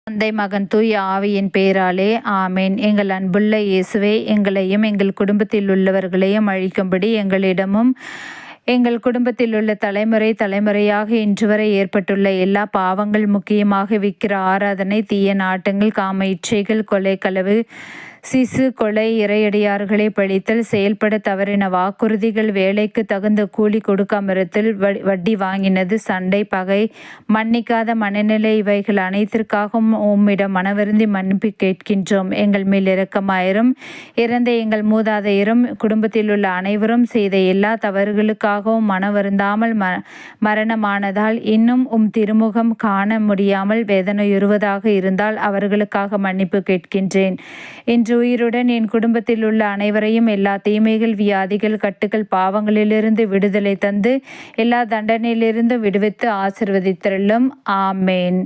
தந்தை மகன் தூய ஆவியின் பெயராலே ஆமேன். எங்கள் அன்புள்ள இயேசுவே, எங்களையும் எங்கள் குடும்பத்தில் உள்ளவர்களையும் அழிக்கும்படி எங்களிடமும் எங்கள் குடும்பத்தில் உள்ள தலைமுறையாக இன்று வரை ஏற்பட்டுள்ள எல்லா பாவங்கள், முக்கியமாக விக்கிர ஆராதனை, தீய நாட்டங்கள், காம இச்சைகள், கொலை, களவு, சிசு கொலை, இறையடியார்களை பழித்தல், செயல்பட தவறின வாக்குறுதிகள், வேலைக்கு தகுந்த கூலி கொடுக்காமறுத்தல், வட்டி வாங்கினது, சண்டை, பகை, மன்னிக்காத மனநிலை, இவைகள் அனைத்திற்காகவும் உம்மிடம் மனவருந்தி மன்னிப்பு கேட்கின்றோம். எங்கள் மேல் இரக்கமாயிரும். இறந்த எங்கள் மூதாதையரும் குடும்பத்தில் உள்ள அனைவரும் செய்த எல்லா தவறுகளுக்காகவும் மனவருந்தாமல் மரணமானதால் இன்னும் திருமுகம் காண முடியாமல் வேதனையுறுவதாக இருந்தால் அவர்களுக்காக மன்னிப்பு கேட்கின்றேன். இன்று உயிருடன் என் குடும்பத்தில் உள்ள அனைவரையும் எல்லா தீமைகள், வியாதிகள், கட்டுகள், பாவங்களிலிருந்து விடுதலை தந்து எல்லா தண்டனையிலிருந்து விடுவித்து ஆசிர்வதித்தருளும். ஆமேன்.